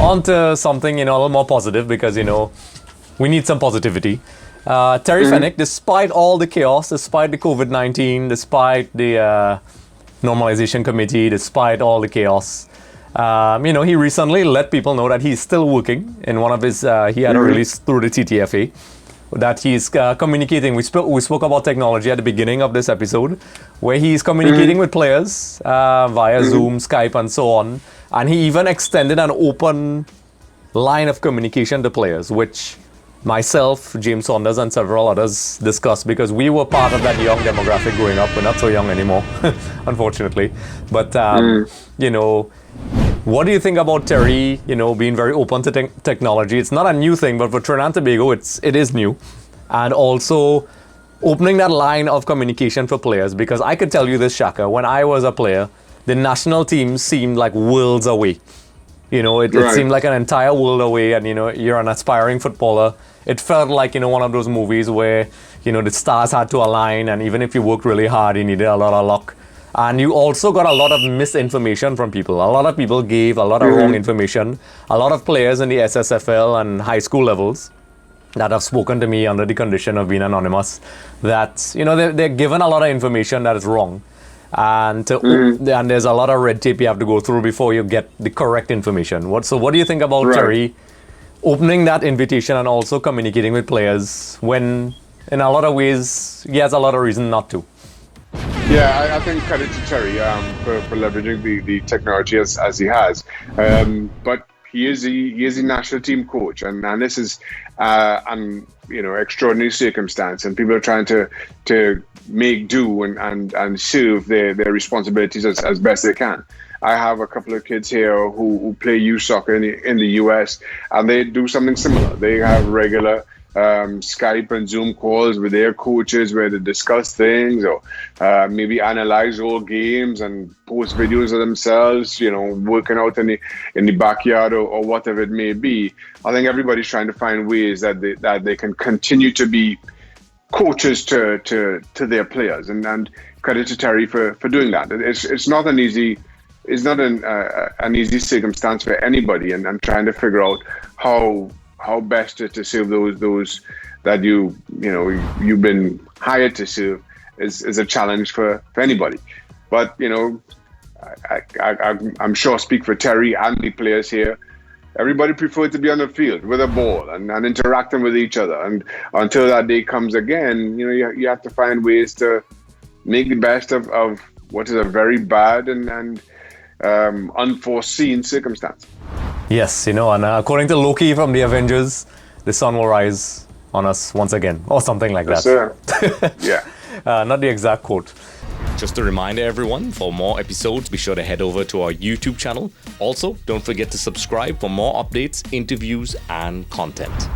On to something, a little more positive because, we need some positivity. Terry Fenwick, despite all the chaos, despite the COVID-19, despite the normalization committee, despite all the chaos, he recently let people know that he's still working in one of his, he had a release through the TTFA, that he's communicating. We spoke about technology at the beginning of this episode, where he's communicating with players via Zoom, Skype, and so on. And he even extended an open line of communication to players, which myself, James Saunders, and several others discussed because we were part of that young demographic growing up. We're not so young anymore, unfortunately. But, what do you think about Terry, being very open to technology? It's not a new thing, but for Trinidad and Tobago, it is new. And also opening that line of communication for players, because I could tell you this, Shaka, when I was a player, the national team seemed like worlds away. It seemed like an entire world away, and, you're an aspiring footballer. It felt like, one of those movies where, the stars had to align, and even if you worked really hard, you needed a lot of luck. And you also got a lot of misinformation from people. A lot of people gave a lot of wrong information. A lot of players in the SSFL and high school levels that have spoken to me under the condition of being anonymous, that, they're given a lot of information that is wrong. And and there's a lot of red tape you have to go through before you get the correct information. What do you think about Terry opening that invitation and also communicating with players when, in a lot of ways, he has a lot of reason not to? Yeah, I think credit to Terry for leveraging the technology as he has. But he is a national team coach, and this is an extraordinary circumstance, and people are trying to make do and serve their responsibilities as best they can. I have a couple of kids here who play youth soccer in the US, and they do something similar. They have regular Skype and Zoom calls with their coaches where they discuss things or maybe analyze old games and post videos of themselves, working out in the backyard or whatever it may be. I think everybody's trying to find ways that they can continue to be coaches to their players, and credit to Terry for doing that. It's not an easy circumstance for anybody, and I'm trying to figure out how best to serve those that you've been hired to serve is a challenge for anybody. But I'm sure I speak for Terry and the players here. Everybody prefers to be on the field with a ball and interacting with each other. And until that day comes again, you have to find ways to make the best of what is a very bad and unforeseen circumstance. Yes, and according to Loki from the Avengers, the sun will rise on us once again, or something like that. Sir. Yeah. Not the exact quote. Just a reminder, everyone, for more episodes, be sure to head over to our YouTube channel. Also, don't forget to subscribe for more updates, interviews, and content.